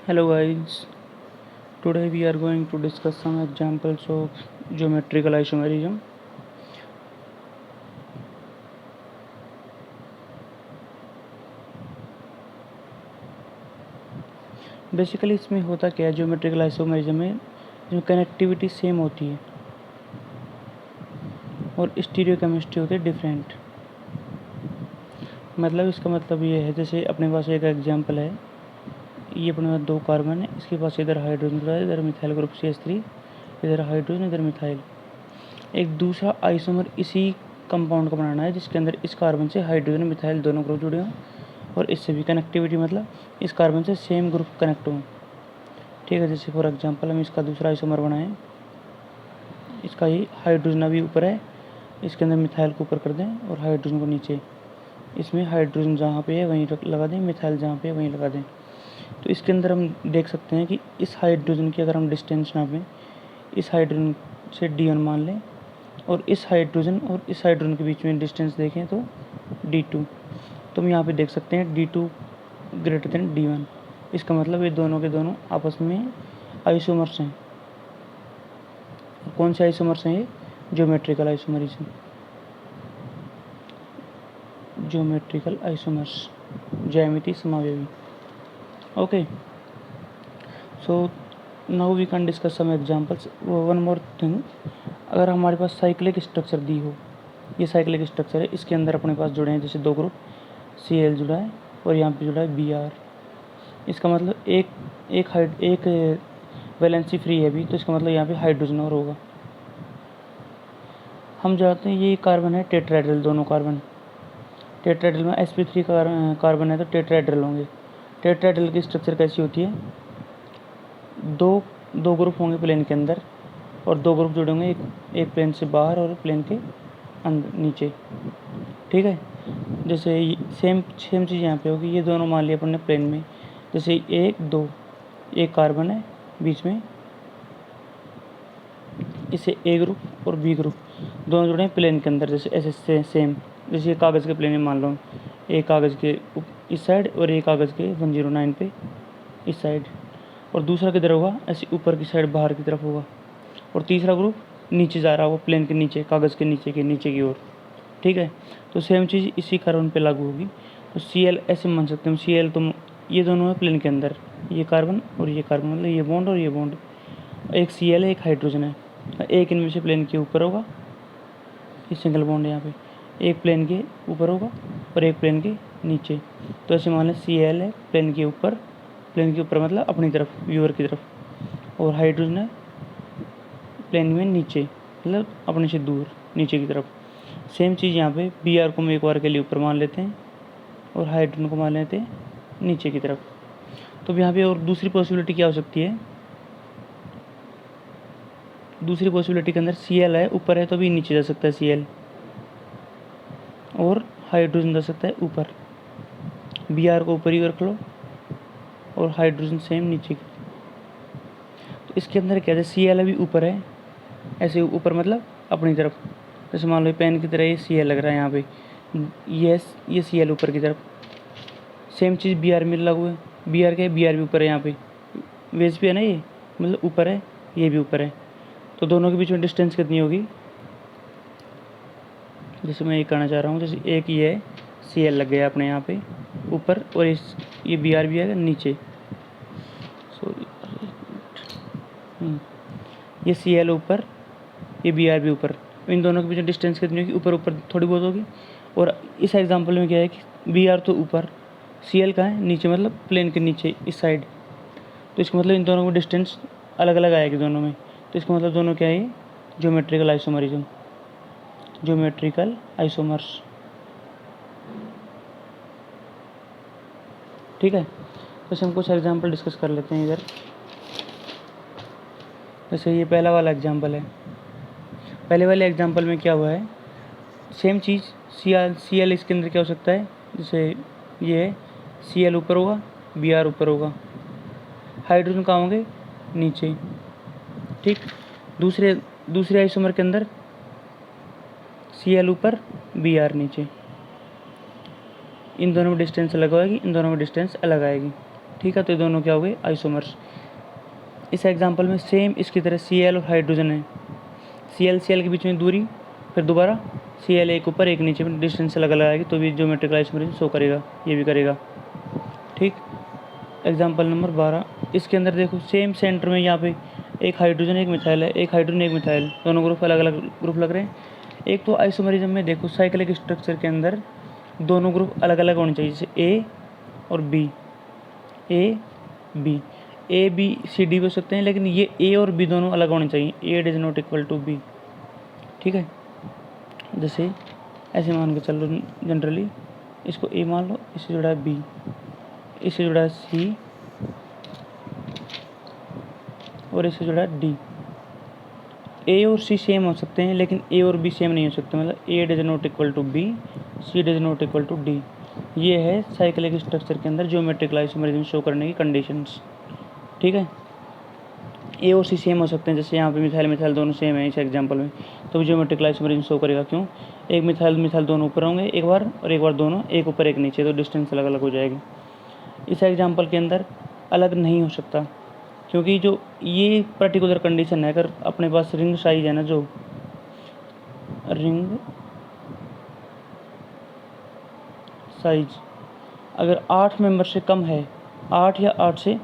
Hello guys, today we are going to discuss some examples of geometrical isomerism. Basically इसमें होता क्या है, geometrical isomerism में जो कनेक्टिविटी सेम होती है और स्टीरियो केमिस्ट्री होती है डिफरेंट। मतलब इसका मतलब ये है, जैसे अपने पास एक एग्जांपल है, ये अपने पास दो कार्बन है, इसके पास इधर हाइड्रोजन जुड़ा है, इधर मिथाइल ग्रुप CH3, इधर हाइड्रोजन, इधर मिथाइल। एक दूसरा आइसोमर इसी कंपाउंड का बनाना है जिसके अंदर इस कार्बन से हाइड्रोजन मिथाइल दोनों ग्रुप जुड़े हों और इससे भी कनेक्टिविटी मतलब इस कार्बन से सेम ग्रुप कनेक्ट हों। ठीक है, जैसे फॉर एग्जांपल हम इसका दूसरा आइसोमर बनाएं, इसका ही हाइड्रोजन अभी ऊपर है, इसके अंदर मिथाइल को ऊपर कर दें और हाइड्रोजन को नीचे। इसमें हाइड्रोजन जहाँ पे है वहीं लगा दें, मिथाइल जहाँ पे है वहीं लगा दें। तो इसके अंदर हम देख सकते हैं कि इस हाइड्रोजन की अगर हम डिस्टेंस नापें, इस हाइड्रोजन से D1 मान लें और इस हाइड्रोजन के बीच में डिस्टेंस देखें तो D2। तो हम यहाँ पे देख सकते हैं D2 ग्रेटर देन D1। इसका मतलब ये दोनों के दोनों आपस में आइसोमर्स हैं। कौन से आइसोमर्स हैं ये? ज्योमेट्रिकल आइसोमरिज्म, ज्योमेट्रिकल आइसोमर्स, ज्यामिति समावयवी। Okay, so now we can discuss some examples. One more thing, अगर हमारे पास साइक्लिक स्ट्रक्चर दी हो, ये साइक्लिक स्ट्रक्चर है, इसके अंदर अपने पास जुड़े हैं जैसे दो ग्रुप, Cl जुड़ा है और यहाँ पे जुड़ा है Br। इसका मतलब एक वैलेंसी फ्री है अभी, तो इसका मतलब यहाँ पे हाइड्रोजन और होगा। हम जानते हैं ये कार्बन है टेट्राहेड्रल, दोनों कार्बन टेट्राहेड्रल में sp3 कार्बन है तो टेट्राहेड्रल होंगे। टेट्राहेड्रल की स्ट्रक्चर कैसी होती है? दो ग्रुप होंगे प्लेन के अंदर और दो ग्रुप जुड़े होंगे, एक प्लेन से बाहर और प्लेन के अंदर नीचे। ठीक है, जैसे सेम चीज़ यहाँ पे होगी। ये दोनों मान लिया अपन ने प्लेन में, जैसे एक कार्बन है बीच में, इसे A ग्रुप और B ग्रुप दोनों जुड़े हैं प्लेन के अंदर, जैसे ऐसे सेम, जैसे कागज़ के प्लेन में मान लो, एक कागज़ के इस साइड और एक कागज़ के 109 पे इस साइड, और दूसरा किधर होगा? ऐसे ऊपर की साइड बाहर की तरफ होगा, और तीसरा ग्रुप नीचे जा रहा होगा प्लेन के नीचे, कागज़ के नीचे की ओर। ठीक है, तो सेम चीज़ इसी कार्बन पे लागू होगी। तो Cl ऐसे मान सकते हैं, Cl तो ये दोनों है प्लेन के अंदर, ये कार्बन और ये कार्बन, मतलब ये बॉन्ड और ये बॉन्ड, एक Cl है एक हाइड्रोजन है, एक इनमें से प्लेन के ऊपर होगा, ये सिंगल बॉन्ड यहाँ पे, एक प्लेन के ऊपर होगा और एक प्लेन के नीचे। तो ऐसे मान लें Cl है प्लेन के ऊपर मतलब अपनी तरफ, व्यूअर की तरफ, और हाइड्रोजन है प्लेन में नीचे, मतलब अपने से दूर नीचे की तरफ। सेम चीज़ यहाँ पे Br को हम एक बार के लिए ऊपर मान लेते हैं और हाइड्रोजन को मान लेते हैं नीचे की तरफ। तो यहाँ पे और दूसरी पॉसिबिलिटी क्या हो सकती है? दूसरी पॉसिबिलिटी के अंदर Cl है ऊपर है तो भी नीचे जा सकता है Cl, और हाइड्रोजन जा सकता है ऊपर। Br को ऊपर ही रख लो और हाइड्रोजन सेम नीचे की। तो इसके अंदर क्या है? Cl अभी ऊपर है, ऐसे ऊपर मतलब अपनी तरफ, जैसे मान लो पेन की तरह ये Cl लग रहा है यहाँ पे, ये Cl ऊपर की तरफ। सेम चीज़ Br में लागू है। Br क्या है? Br भी ऊपर है, यहाँ पे वेज पे है ना, ये मतलब ऊपर है, ये भी ऊपर है। तो दोनों के बीच में डिस्टेंस कितनी होगी? जैसे मैं ये कहना चाह रहा हूँ, जैसे एक ये है Cl लग गया अपने यहाँ पे ऊपर, और ये Br भी है नीचे, सॉरी ये Cl ऊपर, ये Br भी ऊपर। इन दोनों के बीच में डिस्टेंस कितनी होगी? ऊपर थोड़ी बहुत होगी। और इस एग्जांपल में क्या है कि Br तो ऊपर, Cl कहाँ है? नीचे, मतलब प्लेन के नीचे इस साइड। तो इसका मतलब इन दोनों में डिस्टेंस अलग अलग आएगी दोनों में। तो इसका मतलब दोनों क्या है? ये ज्योमेट्रिकल आइसोमरिज्म, ज्योमेट्रिकल आइसोमर्स। ठीक है, तो हम कुछ एग्जांपल डिस्कस कर लेते हैं इधर। जैसे ये पहला वाला एग्जांपल है, पहले वाले एग्जांपल में क्या हुआ है? सेम चीज़ Cl इसके अंदर क्या हो सकता है? जैसे ये है Cl ऊपर होगा, Br ऊपर होगा, हाइड्रोजन कहाँ होंगे? नीचे। ठीक, दूसरे आइसोमर के अंदर Cl ऊपर, Br नीचे। इन दोनों में डिस्टेंस अलग आएगी, इन दोनों में डिस्टेंस अलग आएगी। ठीक है, तो ये दोनों क्या हो गए, आइसोमर्स। इस एग्जांपल में सेम इसकी तरह Cl और हाइड्रोजन है, Cl के बीच में दूरी, फिर दोबारा Cl एक ऊपर एक नीचे में डिस्टेंस अलग अलग आएगी, तो भी ज्योमेट्रिकल आइसोमरिज्म शो करेगा, ये भी करेगा। ठीक, एग्जांपल नंबर 12, इसके अंदर देखो सेम सेंटर में यहाँ पे एक हाइड्रोजन एक मिथाइल है, एक हाइड्रोजन एक मिथाइल, दोनों ग्रुप अलग अलग ग्रुप लग रहे हैं। एक तो आइसोमरिज्म में देखो साइक्लिक स्ट्रक्चर के अंदर दोनों ग्रुप अलग अलग होने चाहिए, जैसे ए और B, A B C D भी हो सकते हैं, लेकिन ये ए और बी दोनों अलग होने चाहिए, A is not equal to B. ठीक है, जैसे ऐसे मान के चल लो, जनरली इसको ए मान लो, इससे जुड़ा है बी, इससे जुड़ा है सी और इससे जुड़ा है डी। ए और सी सेम हो सकते हैं, लेकिन ए और बी सेम नहीं हो सकते, मतलब A does not equal to B, C does not equal to D. ये है साइक्लिक स्ट्रक्चर के अंदर ज्योमेट्रिकल आइसोमरिज्म शो करने की कंडीशंस। ठीक है, ए और सी सेम हो सकते हैं, जैसे यहाँ पे मिथाइल मिथाइल दोनों सेम है इस एग्जांपल में, तो ज्योमेट्रिकल आइसोमरिज्म शो करेगा। क्यों, एक मिथाइल मिथाइल दोनों ऊपर होंगे एक बार, और एक बार दोनों एक ऊपर एक नीचे, तो डिस्टेंस अलग अलग हो जाएगी। इस एग्जाम्पल के अंदर अलग नहीं हो सकता, क्योंकि जो ये पर्टिकुलर कंडीशन है, अगर अपने पास रिंग साइज है ना, जो रिंग साइज अगर 8 मेंबर से कम है, 8 या 8 से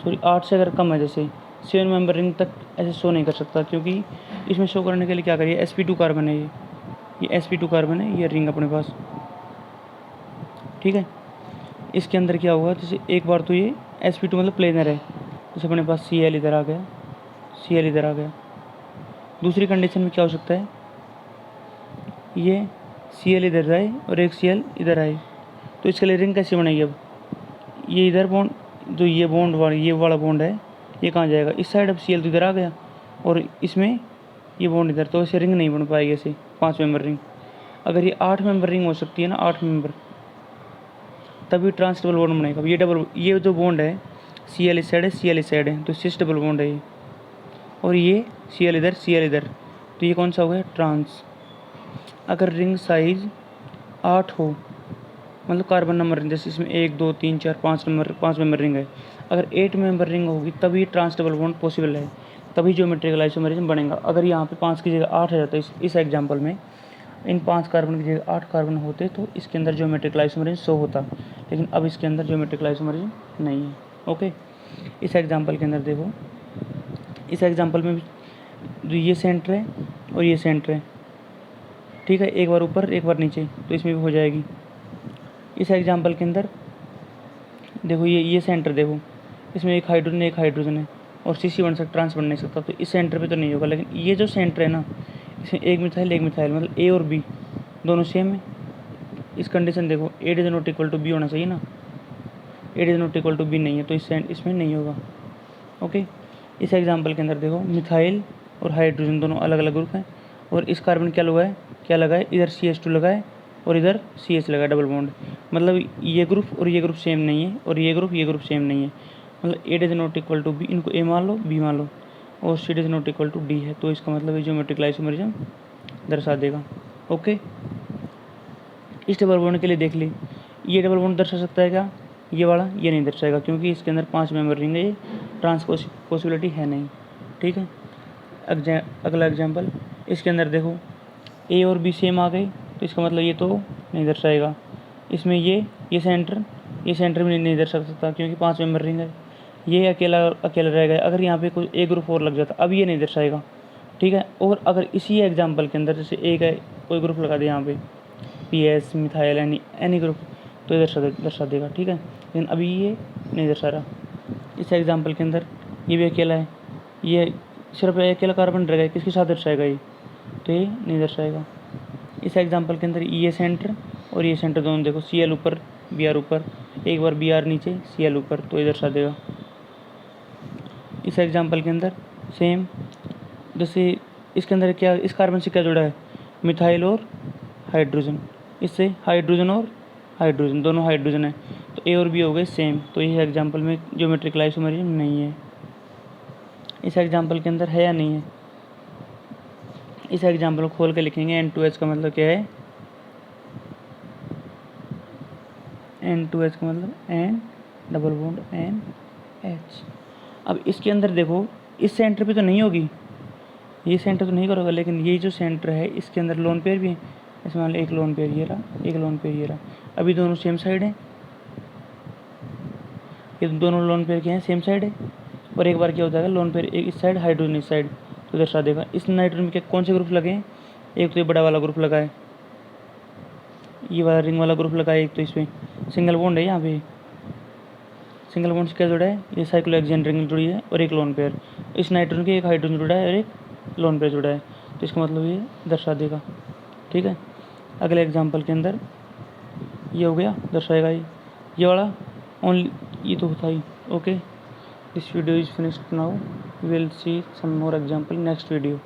सॉरी 8 से अगर कम है, जैसे 7 मेंबर रिंग तक ऐसे शो नहीं कर सकता, क्योंकि इसमें शो करने के लिए क्या करिए, sp2 कार्बन है, ये sp2 कार्बन है, ये रिंग अपने पास। ठीक है, इसके अंदर क्या हुआ, जैसे एक बार तो ये sp2 मतलब प्लेनर है, जैसे अपने पास Cl इधर आ गया, Cl इधर आ गया। दूसरी कंडीशन में क्या हो सकता है, ये Cl इधर आए और एक Cl इधर आए, तो इसके लिए रिंग कैसे बनेगी, अब ये इधर बॉन्ड, जो ये बॉन्ड वाला ये वाला बॉन्ड है, ये कहाँ जाएगा, इस साइड। अब Cl तो इधर आ गया और इसमें ये बॉन्ड इधर, तो ऐसे रिंग नहीं बन पाएगी, ऐसे 5 मेंबर रिंग। अगर ये 8 मेंबर रिंग हो सकती है ना, 8 मेंबर, तभी ट्रांस डबल बॉन्ड बनेगा। ये जो बॉन्ड है Cl इस साइड है, Cl इस साइड है, तो सिस डबल बॉन्ड है ये, और ये Cl इधर, तो ये कौन सा हो गया, ट्रांस। अगर रिंग साइज 8 हो, मतलब कार्बन नंबर रिंग, जैसे इसमें 1 2 3 4 5 मेंबर रिंग है, अगर 8 मेंबर रिंग होगी तभी ट्रांस डबल बॉन्ड पॉसिबल है, तभी ज्योमेट्रिकल आइसोमरिज्म बनेगा। अगर यहाँ पे 5 की जगह 8 आ जाता है, इस एग्जाम्पल में इन 5 कार्बन की जगह 8 कार्बन होते, तो इसके अंदर ज्योमेट्रिकल आइसोमरिज्म शो होता, लेकिन अब इसके अंदर ज्योमेट्रिकल आइसोमरिज्म नहीं है। ओके, इस एग्जाम्पल के अंदर देखो, इस एग्जाम्पल में जो ये सेंटर है और ये सेंटर है, ठीक है, एक बार ऊपर एक बार नीचे, तो इसमें भी हो जाएगी। इस एग्जाम्पल के अंदर देखो, ये सेंटर देखो, इसमें एक हाइड्रोजन है और CC बन सकता, ट्रांस बन नहीं सकता, तो इस सेंटर पे तो नहीं होगा। लेकिन ये जो सेंटर है ना, इसमें एक मिथाइल मतलब A और B दोनों सेम है। इस कंडीशन देखो, A is not equal to B होना चाहिए ना, A is not equal to B नहीं है, तो इसमें नहीं होगा। ओके, इस एग्जाम्पल के अंदर देखो, मिथाइल और हाइड्रोजन दोनों अलग अलग ग्रुप हैं, और इस कार्बन क्या लगा है, इधर CH2 लगा है और इधर CH लगा है, डबल बॉन्ड। मतलब ये ग्रुप और ये ग्रुप सेम नहीं है, और ये ग्रुप सेम नहीं है, मतलब A is not equal to B, इनको A मान लो, B मान लो, और C is not equal to D है, तो इसका मतलब ये ज्योमेट्रिकल आइसोमरिज्म दर्शा देगा। ओके, इस डबल बॉन्ड के लिए देख ली, ये डबल बॉन्ड दर्शा सकता है क्या, ये वाला, ये नहीं दर्शाएगा, क्योंकि इसके अंदर 5 मेंबर रिंग है, ये ट्रांस पॉसिबिलिटी है नहीं। ठीक है, अगला एग्जाम्पल, इसके अंदर देखो A और B सेम आ गए, तो इसका मतलब ये तो नहीं दर्शाएगा। इसमें ये सेंटर भी नहीं दर्शा सकता, क्योंकि 5 मेंबर रिंग है, ये अकेला रह गया। अगर यहाँ पे कोई एक ग्रुप और लग जाता, अब ये नहीं दर्शाएगा। ठीक है, और अगर इसी एग्जाम्पल के अंदर जैसे एक है, कोई ग्रुप लगा दे यहाँ पे, PS मिथाइल एनी ग्रुप, तो ये दर्शा देगा। ठीक है, लेकिन अभी ये नहीं दर्शा रहा। इस एग्जाम्पल के अंदर ये भी अकेला है, ये सिर्फ अकेला कार्बन रह गया, किसके साथ दर्शाएगा ये, तो ये नहीं दर्शाएगा। इस एग्जाम्पल के अंदर ये सेंटर और ये सेंटर दोनों देखो, Cl ऊपर Br ऊपर, एक बार Br नीचे Cl ऊपर, तो ये दर्शा देगा। इस एग्जाम्पल के अंदर सेम, जैसे इसके अंदर क्या, इस कार्बन से क्या जुड़ा है, मिथाइल और हाइड्रोजन, इससे हाइड्रोजन और हाइड्रोजन, दोनों हाइड्रोजन है, तो A और B हो गए सेम, तो ये एग्जाम्पल में ज्योमेट्रिकल आइसोमरिज्म नहीं है। इस एग्जाम्पल के अंदर है या नहीं है, इस एग्जाम्पल को खोल के लिखेंगे। N2H का मतलब क्या है, N2H का मतलब डबल बॉन्ड NH। अब इसके अंदर देखो, इस सेंटर पे तो नहीं होगी, ये सेंटर तो नहीं करोगा, लेकिन ये जो सेंटर है इसके अंदर लोन पेयर भी है। इसमें मान लो एक लोन पेयर ये रहा, एक लोन पेयर ये रहा। अभी दोनों सेम साइड है, ये दोनों लोन पेयर क्या है, सेम साइड है। और एक बार क्या हो जाएगा, लोन पेयर एक इस साइड, हाइड्रोजन इस साइड, तो दर्शा देगा। इस नाइट्रोजन में कौन से ग्रुप लगे हैं, एक तो ये बड़ा वाला ग्रुप लगा है, ये वाला रिंग वाला ग्रुप लगा है, एक तो इसमें सिंगल बॉन्ड है, यहाँ पे सिंगल बॉन्ड से क्या जुड़ा है, ये साइक्लोहेक्सेन रिंग जुड़ी है और एक लोन पेयर। इस नाइट्रोजन के एक हाइड्रोजन जुड़ा है और एक लोन पेयर जुड़ा है, तो इसका मतलब ये दर्शा देगा। ठीक है, अगले एग्जाम्पल के अंदर ये हो गया, दर्शाएगा ये वाला ओनली, ये तो होता ही। Okay, this video is finished now, we will see some more example next video.